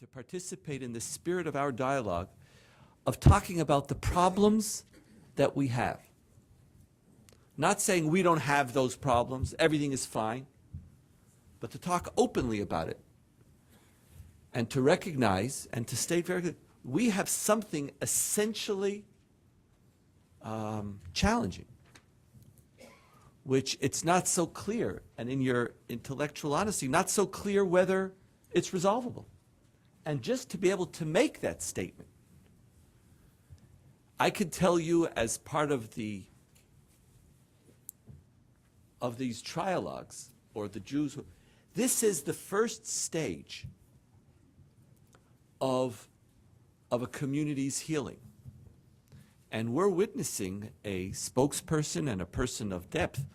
to participate in the spirit of our dialogue of talking about the problems that we have. Not saying we don't have those problems, everything is fine, but to talk openly about it and to recognize and to state very clearly, we have something essentially challenging, which it's not so clear, and in your intellectual honesty, not so clear whether it's resolvable. And just to be able to make that statement, I could tell you as part of these trialogues, or the Jews, this is the first stage of a community's healing. And we're witnessing a spokesperson and a person of depth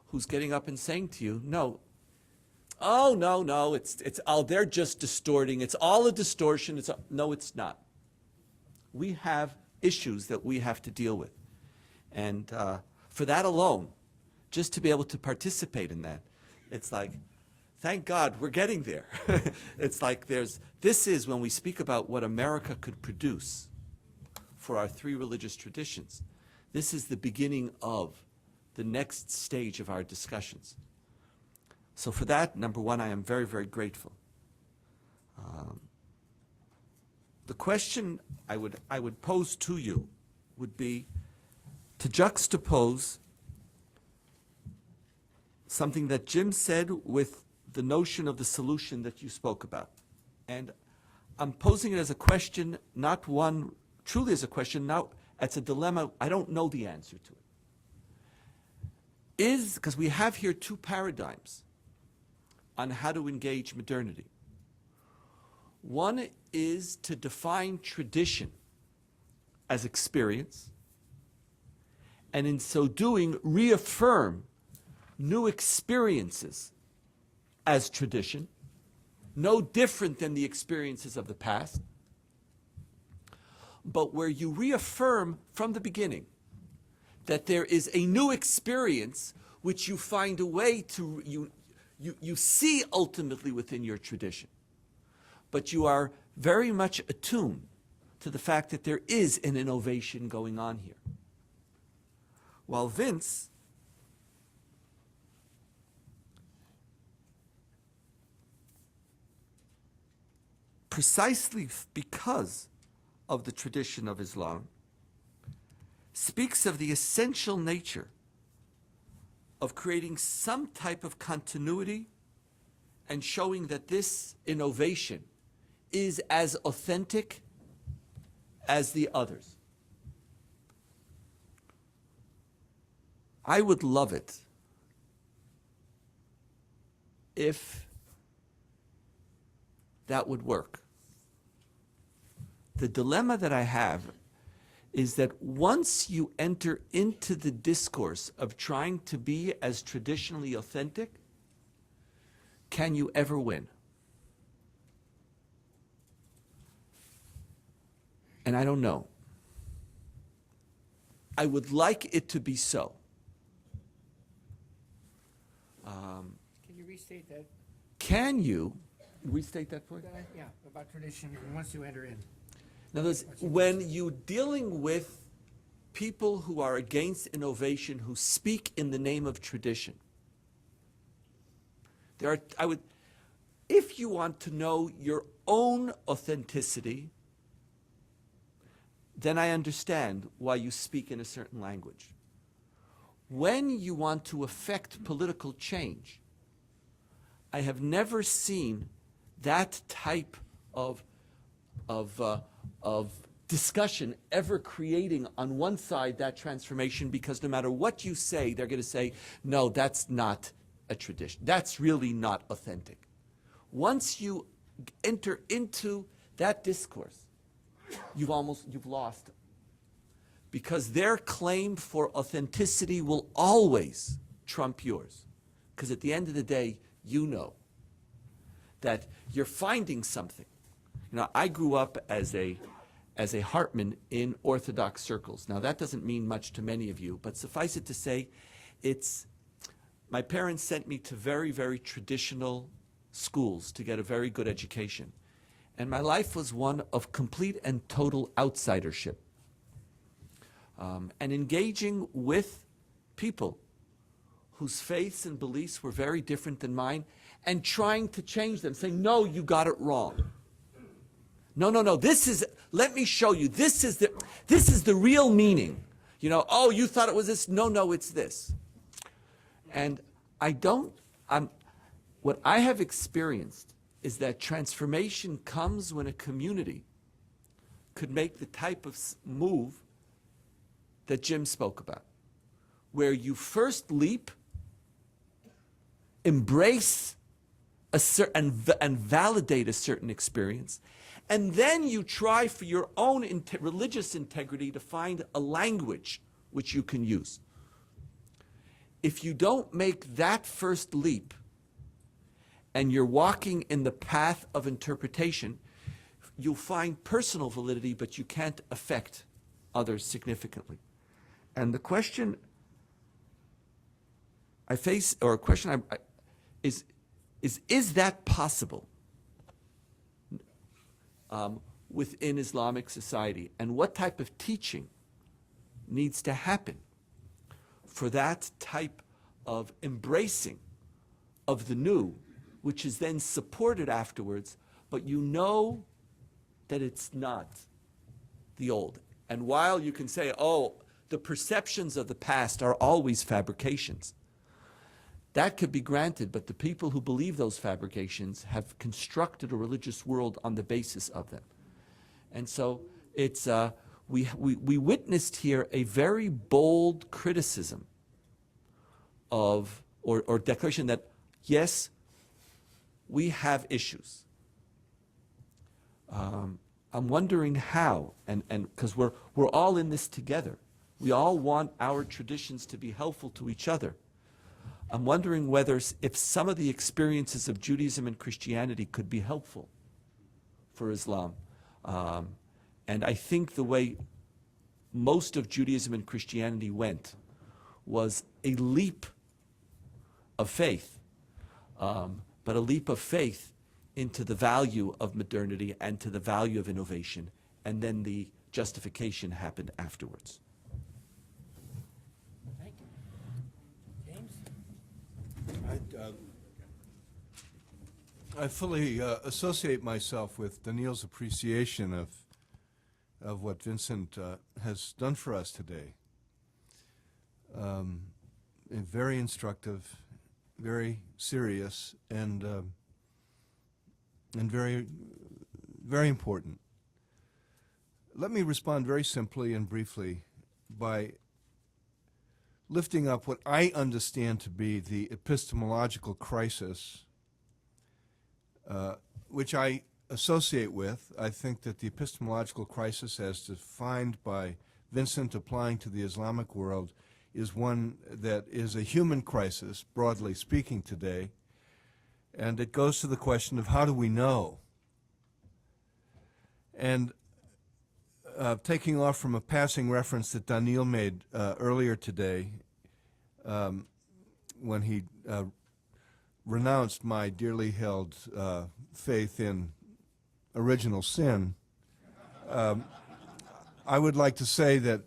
who's getting up and saying to you, no, oh, no, it's they're just distorting. It's all a distortion. No, it's not. We have issues that we have to deal with. And for that alone, just to be able to participate in that, it's like, thank God we're getting there. It's like this is when we speak about what America could produce for our three religious traditions. This is the beginning of the next stage of our discussions. So for that, number one, I am very, very grateful. The question I would pose to you would be to juxtapose something that Jim said with the notion of the solution that you spoke about. And I'm posing it as a question, not one truly as a question, now it's a dilemma. I don't know the answer to it. Because we have here two paradigms on how to engage modernity. One is to define tradition as experience, and in so doing, reaffirm new experiences as tradition, no different than the experiences of the past, but where you reaffirm from the beginning that there is a new experience which you find a way to, you see ultimately within your tradition. But you are very much attuned to the fact that there is an innovation going on here. While Vince precisely because of the tradition of Islam, speaks of the essential nature of creating some type of continuity and showing that this innovation is as authentic as the others. I would love it if that would work. The dilemma that I have is that once you enter into the discourse of trying to be as traditionally authentic, can you ever win? And I don't know. I would like it to be so. Can you restate that? Can you restate that point? Yeah, about tradition, once you enter in. In other words, when you're dealing with people who are against innovation, who speak in the name of tradition, if you want to know your own authenticity, then I understand why you speak in a certain language. When you want to affect political change, I have never seen that type of discussion ever creating on one side that transformation, because no matter what you say, they're going to say, no, that's not a tradition. That's really not authentic. Once you enter into that discourse, you've lost. Because their claim for authenticity will always trump yours. Because at the end of the day, you know that you're finding something. You know, I grew up as a Hartman in Orthodox circles. Now, that doesn't mean much to many of you, but suffice it to say, my parents sent me to very, very traditional schools to get a very good education. And my life was one of complete and total outsidership. And engaging with people whose faiths and beliefs were very different than mine, and trying to change them, saying, no, you got it wrong. No, let me show you, this is the real meaning. You know, oh, you thought it was this, no, it's this. And what I have experienced is that transformation comes when a community could make the type of move that Jim spoke about, where you first leap, embrace and validate a certain experience, and then you try for your own religious integrity to find a language which you can use. If you don't make that first leap, and you're walking in the path of interpretation, you'll find personal validity, but you can't affect others significantly. And the question I face, or a question is that possible within Islamic society? And what type of teaching needs to happen for that type of embracing of the new, which is then supported afterwards, but you know that it's not the old. And while you can say, oh, the perceptions of the past are always fabrications, that could be granted, but the people who believe those fabrications have constructed a religious world on the basis of them. And so it's, we witnessed here a very bold criticism of, or declaration that, yes, we have issues. I'm wondering how, and because we're all in this together. We all want our traditions to be helpful to each other. I'm wondering whether, if some of the experiences of Judaism and Christianity could be helpful for Islam. And I think the way most of Judaism and Christianity went was a leap of faith, but a leap of faith into the value of modernity and to the value of innovation, and then the justification happened afterwards. Thank you. James? I fully associate myself with Donniel's appreciation of what Vincent has done for us today. Very instructive, very serious, and very, very important. Let me respond very simply and briefly by lifting up what I understand to be the epistemological crisis, which I associate with. I think that the epistemological crisis, as defined by Vincent applying to the Islamic world, is one that is a human crisis, broadly speaking, today. And it goes to the question of how do we know? And taking off from a passing reference that Donniel made earlier today, when he renounced my dearly held faith in original sin, I would like to say that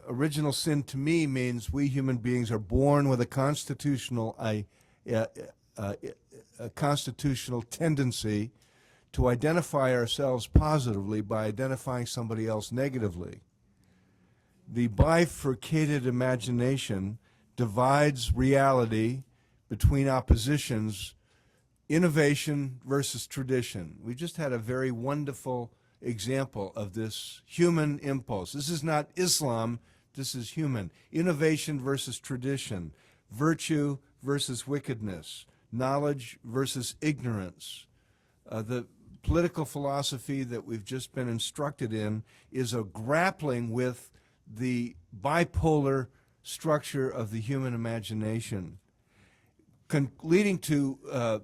original sin to me means we human beings are born with a constitutional tendency to identify ourselves positively by identifying somebody else negatively. The bifurcated imagination divides reality between oppositions, innovation versus tradition. We just had a very wonderful example of this human impulse. This is not Islam, this is human. Innovation versus tradition, virtue versus wickedness, knowledge versus ignorance. The political philosophy that we've just been instructed in is a grappling with the bipolar structure of the human imagination, leading to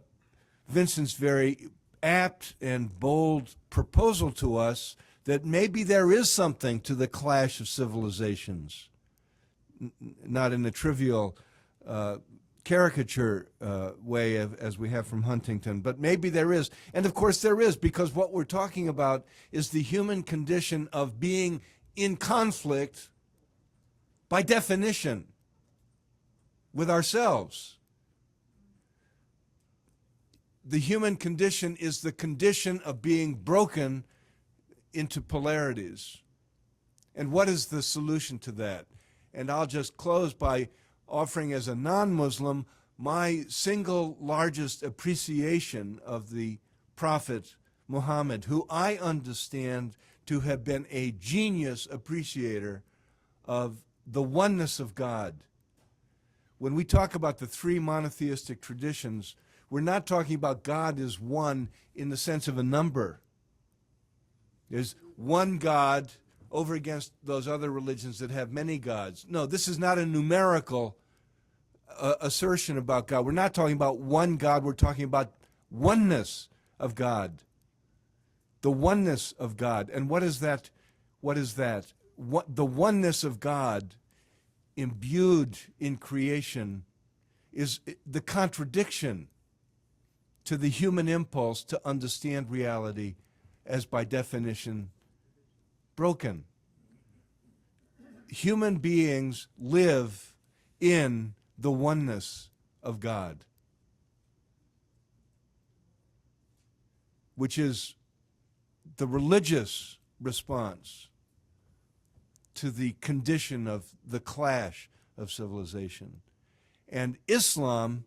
Vincent's very apt and bold proposal to us that maybe there is something to the clash of civilizations, not in a trivial caricature way as we have from Huntington, but maybe there is. And of course there is, because what we're talking about is the human condition of being in conflict by definition with ourselves. The human condition is the condition of being broken into polarities. And what is the solution to that? And I'll just close by offering, as a non-Muslim, my single largest appreciation of the Prophet Muhammad, who I understand to have been a genius appreciator of the oneness of God. When we talk about the three monotheistic traditions, we're not talking about God as one in the sense of a number. There's one God over against those other religions that have many gods. No, this is not a numerical assertion about God. We're not talking about one God. We're talking about oneness of God. The oneness of God. And what is that? What is that? The oneness of God imbued in creation is the contradiction to the human impulse to understand reality as by definition broken. Human beings live in the oneness of God, which is the religious response to the condition of the clash of civilization. And Islam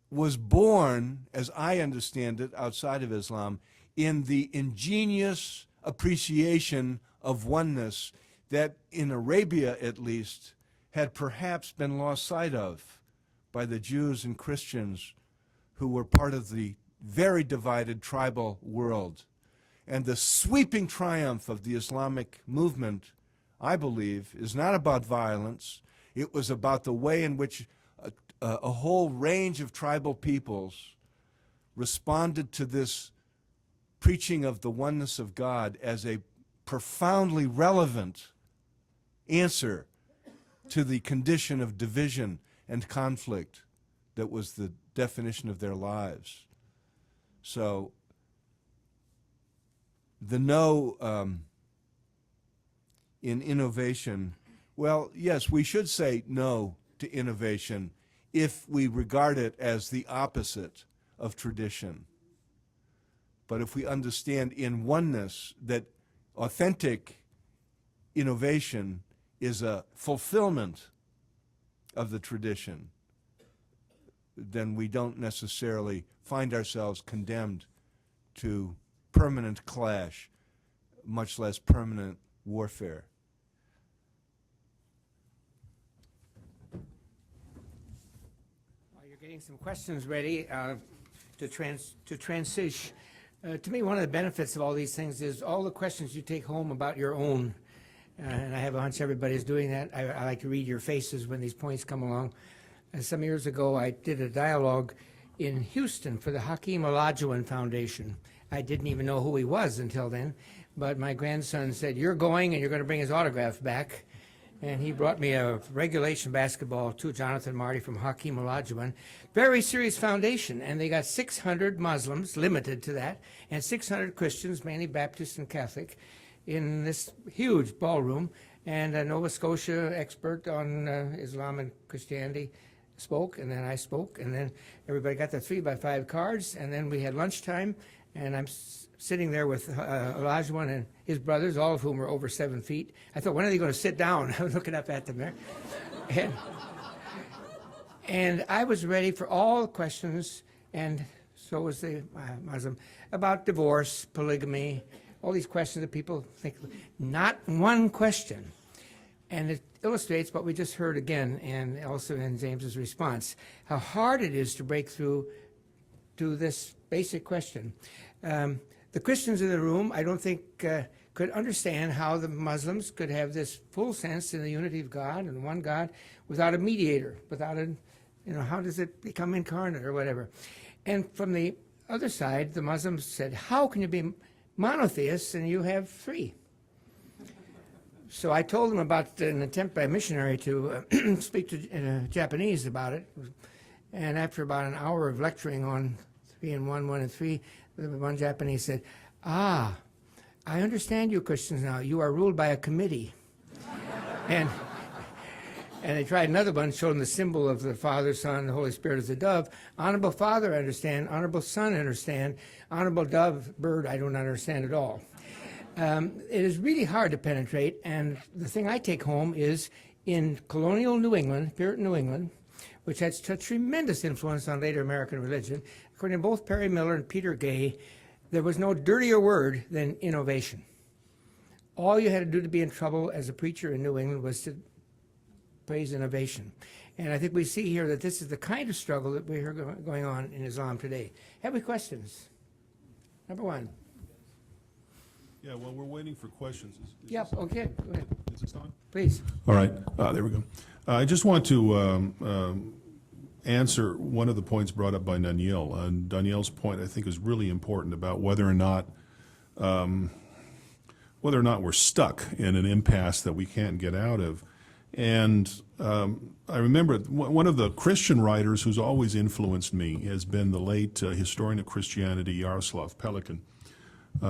was born, as I understand it, outside of Islam, in the ingenious appreciation of oneness that in Arabia, at least, had perhaps been lost sight of by the Jews and Christians who were part of the very divided tribal world. And the sweeping triumph of the Islamic movement, I believe, is not about violence. It was about the way in which a whole range of tribal peoples responded to this preaching of the oneness of God as a profoundly relevant answer to the condition of division and conflict that was the definition of their lives. So the no in innovation, well, yes, we should say no to innovation if we regard it as the opposite of tradition. But if we understand in oneness that authentic innovation is a fulfillment of the tradition, then we don't necessarily find ourselves condemned to permanent clash, much less permanent warfare. While you're getting some questions ready to transition, to me, one of the benefits of all these things is all the questions you take home about your own. And I have a hunch everybody's doing that. I like to read your faces when these points come along. Some years ago, I did a dialogue in Houston for the Hakeem Olajuwon Foundation. I didn't even know who he was until then, but my grandson said, "You're going and you're going to bring his autograph back." And he brought me a regulation basketball to Jonathan Marty from Hakeem Olajuwon. Very serious foundation, and they got 600 Muslims, limited to that, and 600 Christians, mainly Baptist and Catholic, in this huge ballroom. And a Nova Scotia expert on Islam and Christianity spoke, and then I spoke, and then everybody got their 3x5 cards, and then we had lunchtime, and I'm sitting there with Olajuwon and his brothers, all of whom were over 7 feet. I thought, when are they going to sit down? I was looking up at them there. And I was ready for all the questions, and so was the Muslim, about divorce, polygamy, all these questions that people think. Not one question. And it illustrates what we just heard again, and also in James's response, how hard it is to break through to this basic question. The Christians in the room, I don't think, could understand how the Muslims could have this full sense in the unity of God and one God without a mediator, without a, how does it become incarnate or whatever? And from the other side, the Muslims said, how can you be monotheists and you have three? So I told him about an attempt by a missionary to speak to Japanese about it. And after about an hour of lecturing on 3 and 1, 1 and 3, the one Japanese said, "Ah, I understand you Christians now. You are ruled by a committee." and they tried another one, showed them the symbol of the Father, Son, and the Holy Spirit as a dove. Honorable Father, I understand. Honorable Son, I understand. Honorable dove, bird, I don't understand at all. It is really hard to penetrate, and the thing I take home is in colonial New England, Puritan New England, which had such tremendous influence on later American religion, according to both Perry Miller and Peter Gay, there was no dirtier word than innovation. All you had to do to be in trouble as a preacher in New England was to praise innovation. And I think we see here that this is the kind of struggle that we hear going on in Islam today. Have we questions? Number one. Yeah, well, we're waiting for questions. Yep, okay, go ahead. Is this on? Please. All right, there we go. I just want to answer one of the points brought up by Donniel. And Donniel's point, I think, is really important about whether or not we're stuck in an impasse that we can't get out of. And I remember one of the Christian writers who's always influenced me has been the late historian of Christianity, Yaroslav Pelikan,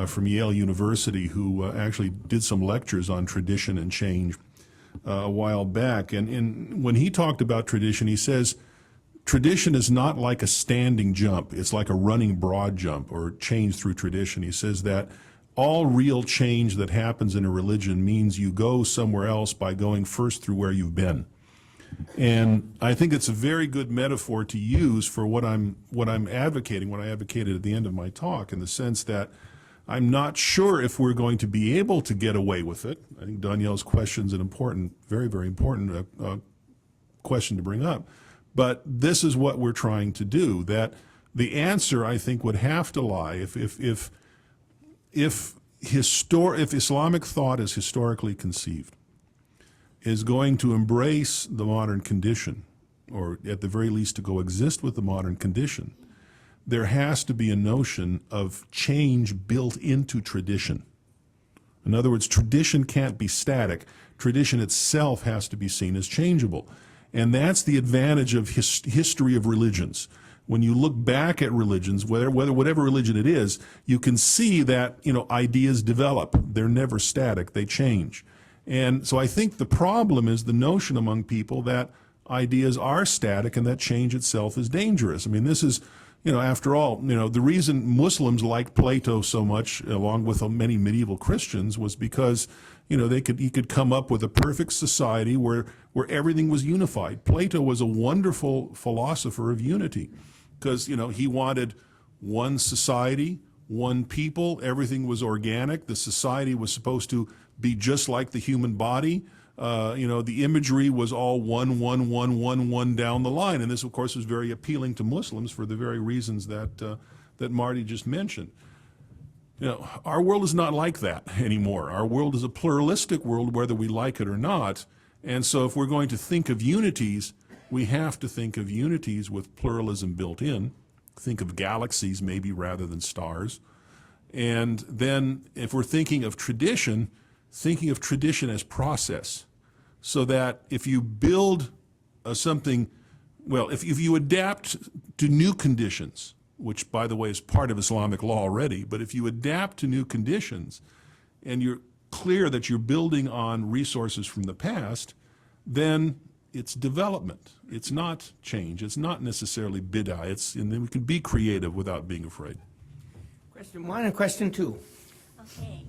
from Yale University, who actually did some lectures on tradition and change a while back. And when he talked about tradition, he says, tradition is not like a standing jump. It's like a running broad jump or change through tradition. He says that all real change that happens in a religion means you go somewhere else by going first through where you've been. And I think it's a very good metaphor to use for what I'm advocating, what I advocated at the end of my talk, in the sense that I'm not sure if we're going to be able to get away with it. I think Donniel's question is an important, very, very important question to bring up. But this is what we're trying to do. That the answer, I think, would have to lie if Islamic thought is historically conceived, is going to embrace the modern condition, or at the very least to coexist with the modern condition, there has to be a notion of change built into tradition. In other words, tradition can't be static. Tradition itself has to be seen as changeable. And that's the advantage of history of religions. When you look back at religions, whatever religion it is, you can see that, ideas develop. They're never static. They change. And so I think the problem is the notion among people that ideas are static and that change itself is dangerous. I mean, this is, after all, the reason Muslims liked Plato so much, along with many medieval Christians, was because, he could come up with a perfect society where everything was unified. Plato was a wonderful philosopher of unity because, he wanted one society, one people, everything was organic, the society was supposed to be just like the human body. The imagery was all one down the line. And this, of course, was very appealing to Muslims for the very reasons that Marty just mentioned. Our world is not like that anymore. Our world is a pluralistic world, whether we like it or not. And so if we're going to think of unities, we have to think of unities with pluralism built in. Think of galaxies maybe rather than stars. And then if we're thinking of tradition as process. So that if you build if you adapt to new conditions, which, by the way, is part of Islamic law already, but if you adapt to new conditions and you're clear that you're building on resources from the past, then it's development. It's not change. It's not necessarily bid'ah. And then we can be creative without being afraid. Question 1 and question 2. Okay.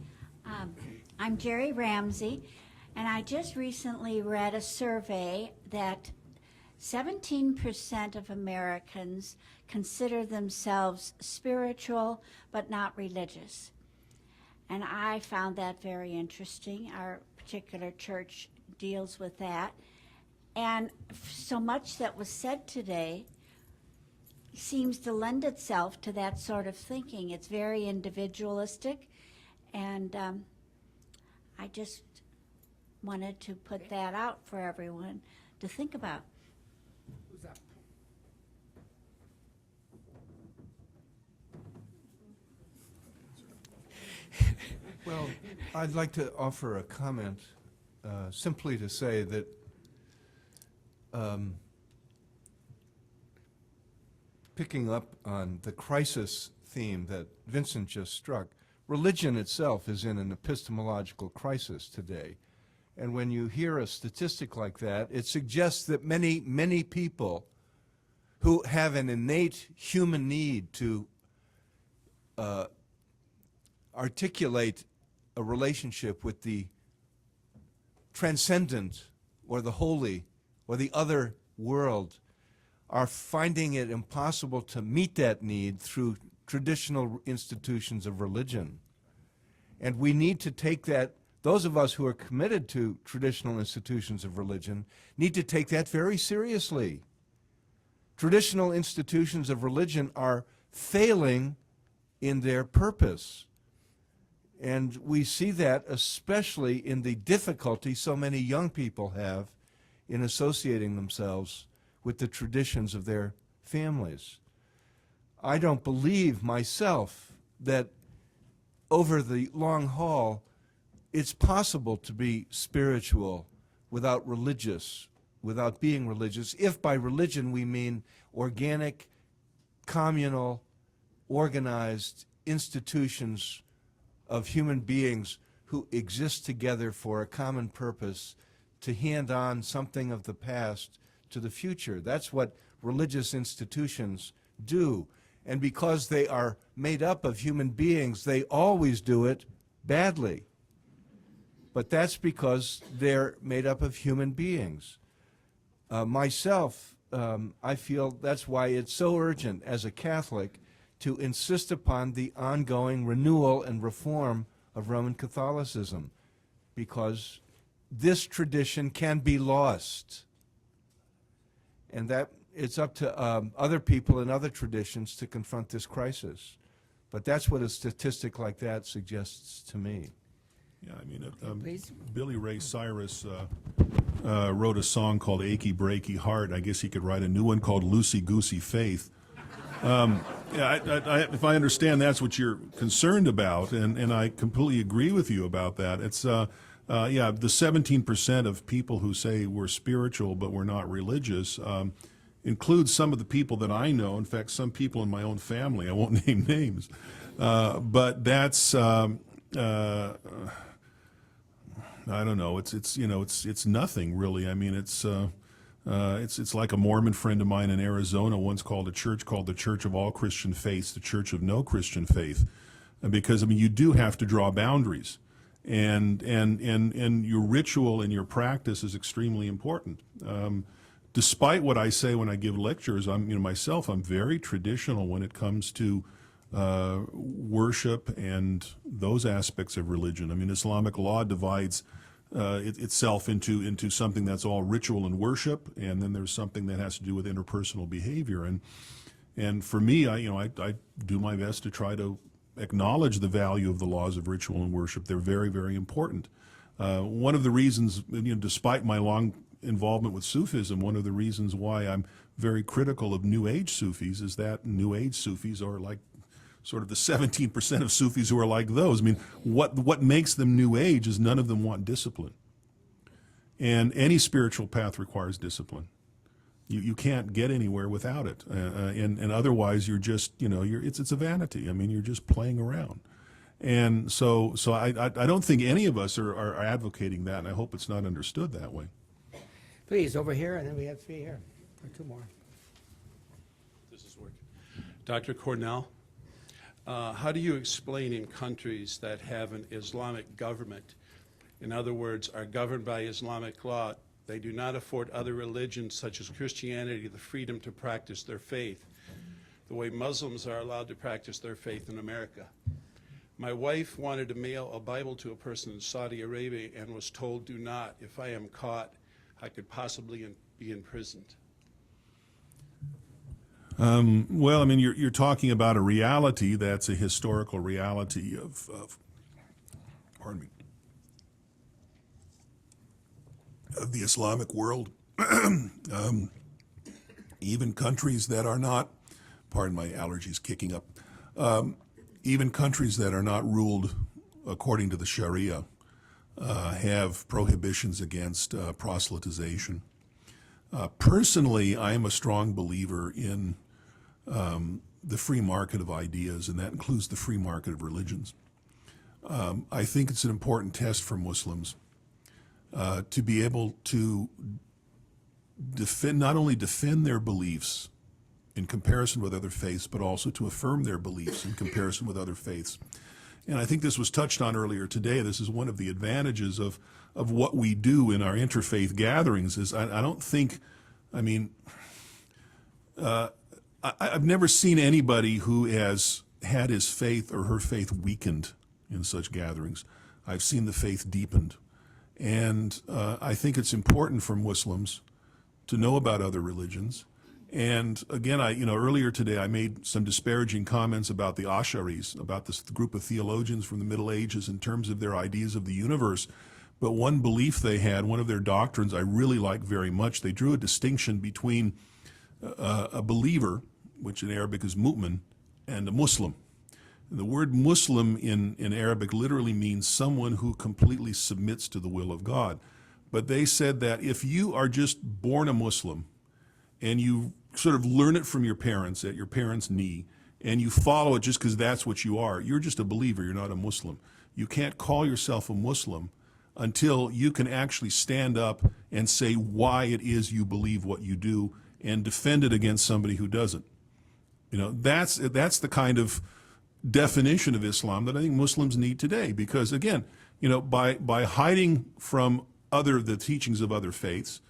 I'm Jerry Ramsey, and I just recently read a survey that 17% of Americans consider themselves spiritual but not religious. And I found that very interesting. Our particular church deals with that. And so much that was said today seems to lend itself to that sort of thinking. It's very individualistic, and I just wanted to put that out for everyone to think about. Who's up? Well, I'd like to offer a comment simply to say that picking up on the crisis theme that Vincent just struck, religion itself is in an epistemological crisis today. And when you hear a statistic like that, it suggests that many, many people who have an innate human need to articulate a relationship with the transcendent or the holy or the other world are finding it impossible to meet that need through traditional institutions of religion. And we need to take that, those of us who are committed to traditional institutions of religion need to take that very seriously. Traditional institutions of religion are failing in their purpose. And we see that especially in the difficulty so many young people have in associating themselves with the traditions of their families. I don't believe myself that over the long haul it's possible to be spiritual without being religious, if by religion we mean organic, communal, organized institutions of human beings who exist together for a common purpose to hand on something of the past to the future. That's what religious institutions do. And because they are made up of human beings, they always do it badly. But that's because they're made up of human beings. Myself, I feel that's why it's so urgent as a Catholic to insist upon the ongoing renewal and reform of Roman Catholicism, because this tradition can be lost. And that it's up to other people in other traditions to confront this crisis. But that's what a statistic like that suggests to me. Yeah, I mean, Please. Billy Ray Cyrus wrote a song called Achy Breaky Heart. I guess he could write a new one called Loosey Goosey Faith. If I understand that's what you're concerned about, and I completely agree with you about that. It's the 17% of people who say we're spiritual but we're not religious includes some of the people that I know. In fact, some people in my own family. I won't name names, but that's I don't know. It's nothing really. I mean, it's like a Mormon friend of mine in Arizona once called a church called the Church of All Christian Faiths, the Church of No Christian Faith, because I mean you do have to draw boundaries, and your ritual and your practice is extremely important. Despite what I say when I give lectures, I'm very traditional when it comes to worship and those aspects of religion. I mean, Islamic law divides itself into something that's all ritual and worship, and then there's something that has to do with interpersonal behavior. And for me, I do my best to try to acknowledge the value of the laws of ritual and worship. They're very, very important. One of the reasons, despite my long involvement with Sufism, one of the reasons why I'm very critical of New Age Sufis is that New Age Sufis are like sort of the 17% of Sufis who are like those. I mean, what makes them New Age is none of them want discipline. And any spiritual path requires discipline. You can't get anywhere without it. And otherwise you're just, it's a vanity. I mean, you're just playing around. And so I don't think any of us are advocating that, and I hope it's not understood that way. Please, over here, and then we have three here, or two more. This is working. Dr. Cornell, how do you explain in countries that have an Islamic government, in other words, are governed by Islamic law, they do not afford other religions such as Christianity the freedom to practice their faith, the way Muslims are allowed to practice their faith in America? My wife wanted to mail a Bible to a person in Saudi Arabia and was told, do not. If I am caught, I could possibly be imprisoned. Well, I mean, you're talking about a reality that's a historical reality of pardon me, of the Islamic world. Even countries that are not, pardon my allergies kicking up, even countries that are not ruled according to the Sharia have prohibitions against proselytization. Personally, I am a strong believer in the free market of ideas, and that includes the free market of religions. I think it's an important test for Muslims to be able to not only defend their beliefs in comparison with other faiths, but also to affirm their beliefs in comparison with other faiths. And I think this was touched on earlier today. This is one of the advantages of what we do in our interfaith gatherings is I don't think, I mean, I've never seen anybody who has had his faith or her faith weakened in such gatherings. I've seen the faith deepened. And I think it's important for Muslims to know about other religions. And again, earlier today I made some disparaging comments about the Asharis, about this group of theologians from the Middle Ages in terms of their ideas of the universe. But one belief they had, one of their doctrines I really like very much, they drew a distinction between a believer, which in Arabic is mu'min, and a Muslim. The word Muslim in Arabic literally means someone who completely submits to the will of God. But they said that if you are just born a Muslim and you sort of learn it from your parents at your parents' knee and you follow it just because that's what you are, you're just a believer, you're not a Muslim. You can't call yourself a Muslim until you can actually stand up and say why it is you believe what you do and defend it against somebody who doesn't. That's the kind of definition of Islam that I think Muslims need today, because again, by hiding from the teachings of other faiths,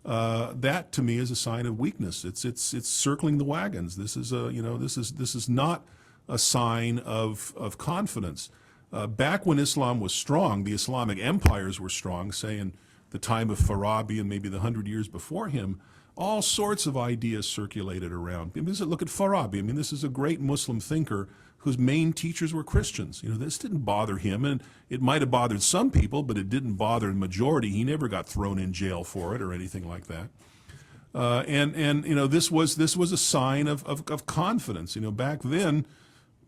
that to me is a sign of weakness. It's circling the wagons. This is not a sign of confidence. Back when Islam was strong, the Islamic empires were strong, say in the time of Farabi and maybe the 100 years before him, all sorts of ideas circulated around. Look at Farabi. This is a great Muslim thinker whose main teachers were Christians. This didn't bother him, and it might have bothered some people, but it didn't bother the majority. He never got thrown in jail for it or anything like that. This was a sign of confidence. Back then,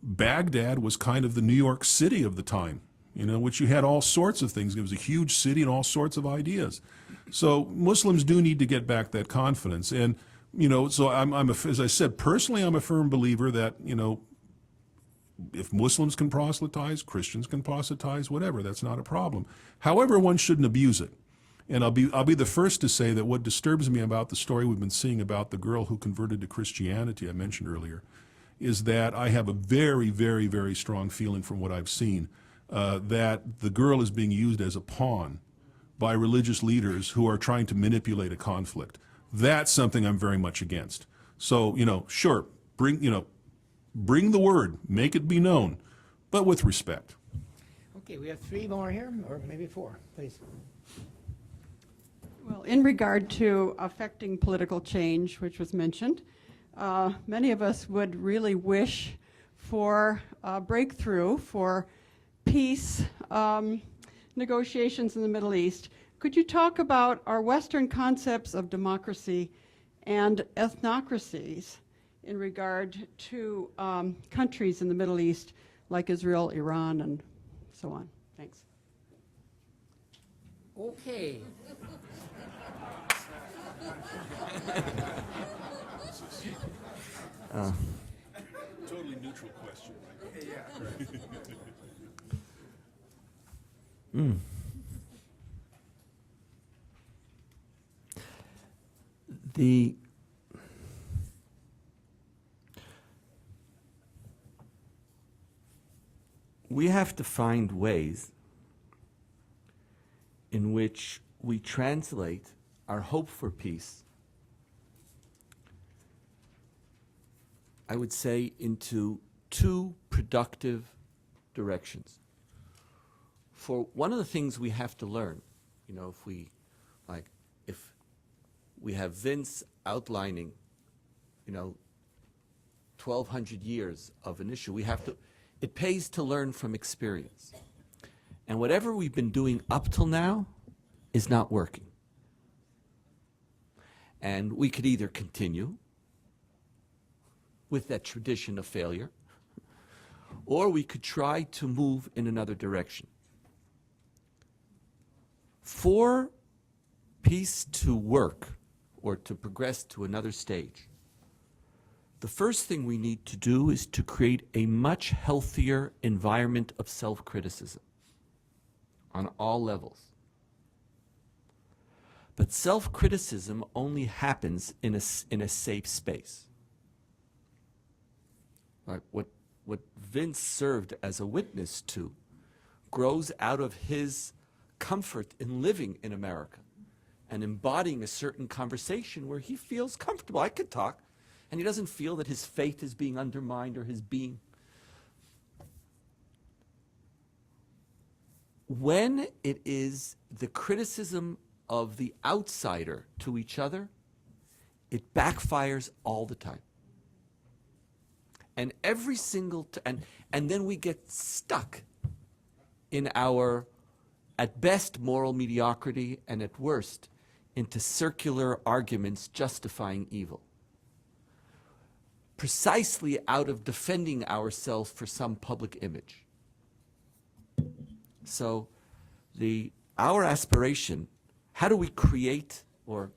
Baghdad was kind of the New York City of the time, which you had all sorts of things. It was a huge city and all sorts of ideas. So Muslims do need to get back that confidence. And, so as I said, personally, I'm a firm believer that, if Muslims can proselytize, Christians can proselytize, whatever, that's not a problem. However, one shouldn't abuse it. And I'll be the first to say that what disturbs me about the story we've been seeing about the girl who converted to Christianity I mentioned earlier is that I have a very, very, very strong feeling from what I've seen that the girl is being used as a pawn by religious leaders who are trying to manipulate a conflict. That's something I'm very much against. So, sure, bring the word, make it be known, but with respect. Okay, we have 3 more here, or maybe 4, please. Well, in regard to affecting political change, which was mentioned, many of us would really wish for a breakthrough, for peace, negotiations in the Middle East. Could you talk about our Western concepts of democracy and ethnocracies in regard to countries in the Middle East like Israel, Iran, and so on? Thanks. Okay. Totally neutral question. We have to find ways in which we translate our hope for peace, I would say, into 2 productive directions. For one of the things we have to learn, if we have Vince outlining, 1,200 years of an issue, it pays to learn from experience. And whatever we've been doing up till now is not working. And we could either continue with that tradition of failure, or we could try to move in another direction. For peace to work or to progress to another stage, the first thing we need to do is to create a much healthier environment of self-criticism on all levels. But self-criticism only happens in a safe space. Right? What Vince served as a witness to grows out of his comfort in living in America and embodying a certain conversation where he feels comfortable. I could talk, and he doesn't feel that his faith is being undermined or his being. When it is the criticism of the outsider to each other, it backfires all the time. And every single and then we get stuck in our, at best, moral mediocrity, and at worst, into circular arguments justifying evil. Precisely out of defending ourselves for some public image. So our aspiration, how do we create or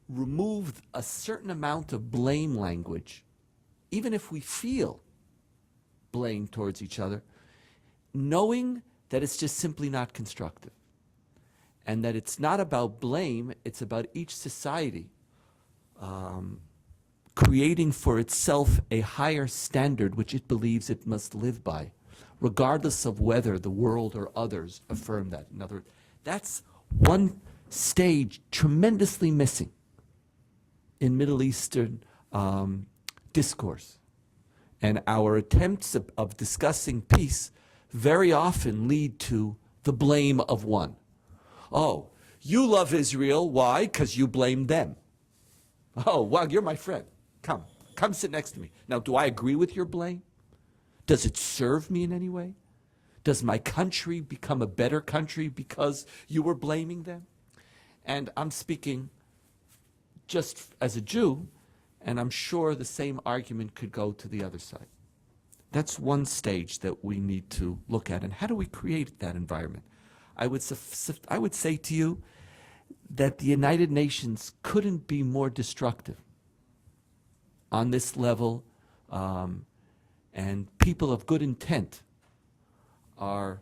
remove a certain amount of blame language, even if we feel blame towards each other, knowing that it's just simply not constructive, and that it's not about blame, it's about each society creating for itself a higher standard which it believes it must live by, regardless of whether the world or others affirm that. In other words, that's one stage tremendously missing in Middle Eastern discourse. And our attempts of discussing peace very often lead to the blame of one. Oh, you love Israel. Why? Because you blame them. Oh, well, you're my friend. Come sit next to me. Now, do I agree with your blame? Does it serve me in any way? Does my country become a better country because you were blaming them? And I'm speaking just as a Jew, and I'm sure the same argument could go to the other side. That's one stage that we need to look at. And how do we create that environment? I would say to you that the United Nations couldn't be more destructive on this level, and people of good intent are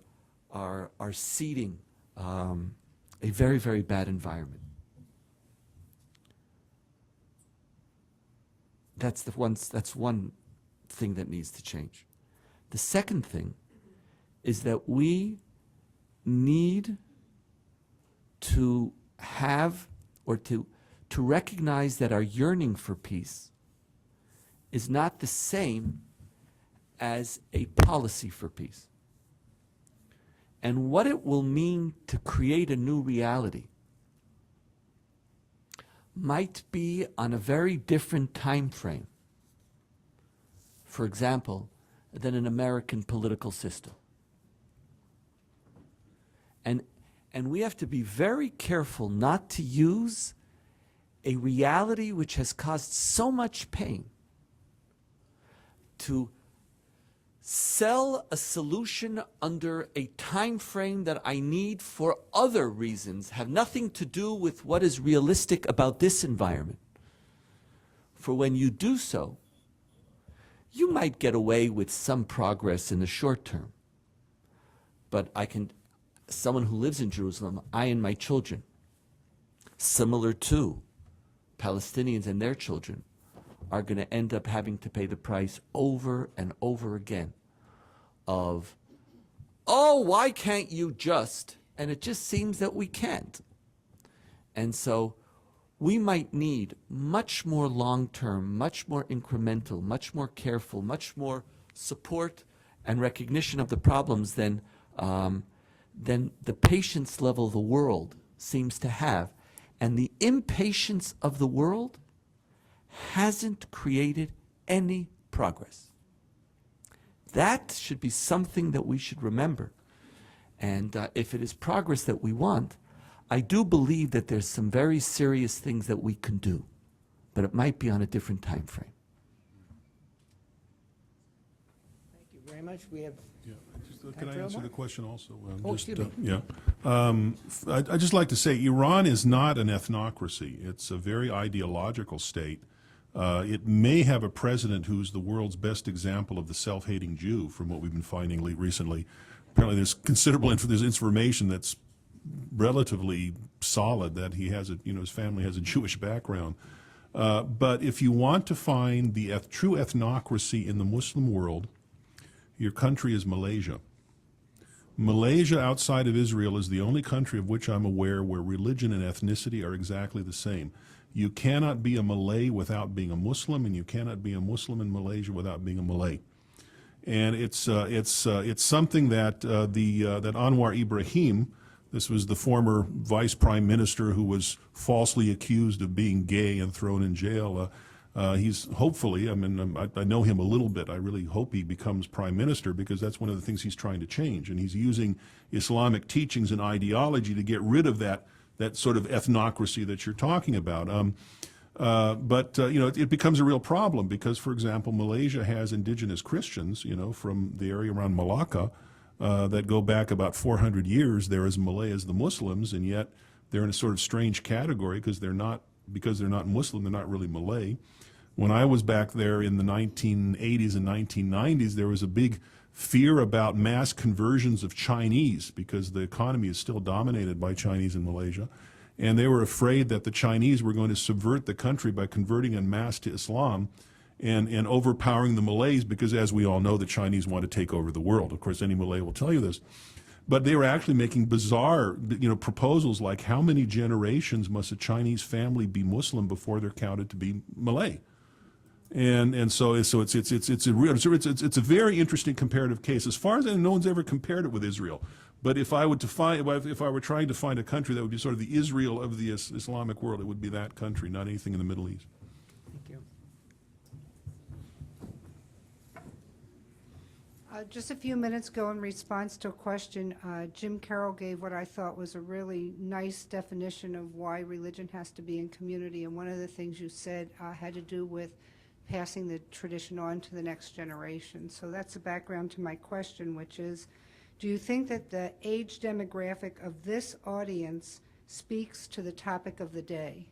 seeding a very, very bad environment. That's one thing that needs to change. The second thing is that we need to have, or to recognize that our yearning for peace is not the same as a policy for peace. And what it will mean to create a new reality might be on a very different time frame, for example, than an American political system. And we have to be very careful not to use a reality which has caused so much pain to sell a solution under a time frame that I need for other reasons, have nothing to do with what is realistic about this environment. For when you do so, you might get away with some progress in the short term. But someone who lives in Jerusalem, I and my children, similar to Palestinians and their children, are going to end up having to pay the price over and over again of, oh, why can't you just? And it just seems that we can't. And so we might need much more long-term, much more incremental, much more careful, much more support and recognition of the problems than the patience level the world seems to have. And the impatience of the world hasn't created any progress. That should be something that we should remember. And if it is progress that we want, I do believe that there's some very serious things that we can do, but it might be on a different time frame. Thank you very much. We have. Yeah, can Time I for answer more? the question also? Oh, excuse me. Yeah. I'd just like to say Iran is not an ethnocracy. It's a very ideological state. It may have a president who's the world's best example of the self-hating Jew, from what we've been finding recently. Apparently there's considerable there's information that's relatively solid that he has his family has a Jewish background. But if you want to find the true ethnocracy in the Muslim world, your country is Malaysia. Malaysia outside of Israel is the only country of which I'm aware where religion and ethnicity are exactly the same. You cannot be a Malay without being a Muslim, and you cannot be a Muslim in Malaysia without being a Malay. And it's something that that Anwar Ibrahim, this was the former vice prime minister who was falsely accused of being gay and thrown in jail. He's hopefully, I know him a little bit. I really hope he becomes prime minister, because that's one of the things he's trying to change. And he's using Islamic teachings and ideology to get rid of that sort of ethnocracy that you're talking about. It becomes a real problem because, for example, Malaysia has indigenous Christians, from the area around Malacca, that go back about 400 years. They're as Malay as the Muslims, and yet they're in a sort of strange category because they're not Muslim, they're not really Malay. When I was back there in the 1980s and 1990s, there was a big fear about mass conversions of Chinese because the economy is still dominated by Chinese in Malaysia. And they were afraid that the Chinese were going to subvert the country by converting en masse to Islam and overpowering the Malays, because, as we all know, the Chinese want to take over the world. Of course, any Malay will tell you this. But they were actually making bizarre, proposals like, how many generations must a Chinese family be Muslim before they're counted to be Malay? And so it's a very interesting comparative case. As far as I know, no one's ever compared it with Israel. But if I were trying to find a country that would be sort of the Israel of the Islamic world, it would be that country, not anything in the Middle East. Thank you. Just a few minutes ago, in response to a question, Jim Carroll gave what I thought was a really nice definition of why religion has to be in community. And one of the things you said had to do with passing the tradition on to the next generation. So that's the background to my question, which is, do you think that the age demographic of this audience speaks to the topic of the day?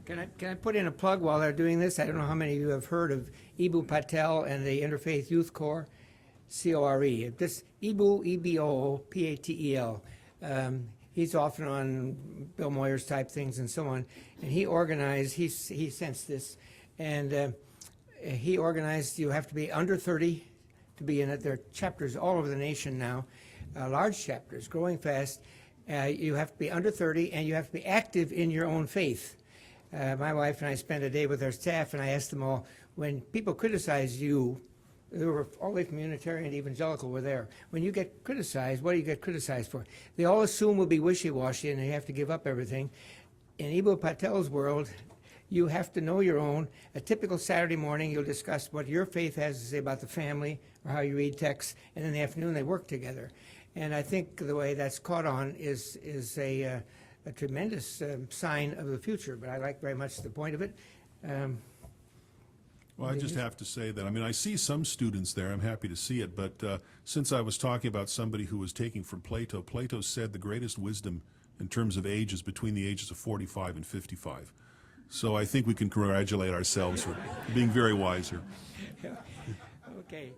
Can I put in a plug while they're doing this? I don't know how many of you have heard of Ibu Patel and the Interfaith Youth Corps, C-O-R-E. This Ibu, E-B-O-P-A-T-E-L. He's often on Bill Moyers type things and so on. And he organized, he sensed this, and he organized, you have to be under 30 to be in it. There are chapters all over the nation now, large chapters, growing fast. You have to be under 30, and you have to be active in your own faith. My wife and I spent a day with our staff, and I asked them all, when people criticize you, they were all the way from Unitarian to Evangelical were there. When you get criticized, what do you get criticized for? They all assume we'll be wishy-washy and you have to give up everything. In Ibu Patel's world, you have to know your own. A typical Saturday morning, you'll discuss what your faith has to say about the family or how you read texts, and in the afternoon they work together. And I think the way that's caught on is a tremendous sign of the future, but I like very much the point of it. Well, I just have to say that, I see some students there, I'm happy to see it, but since I was talking about somebody who was taking from Plato, Plato said the greatest wisdom in terms of age is between the ages of 45 and 55. So I think we can congratulate ourselves for being very wise here. Okay.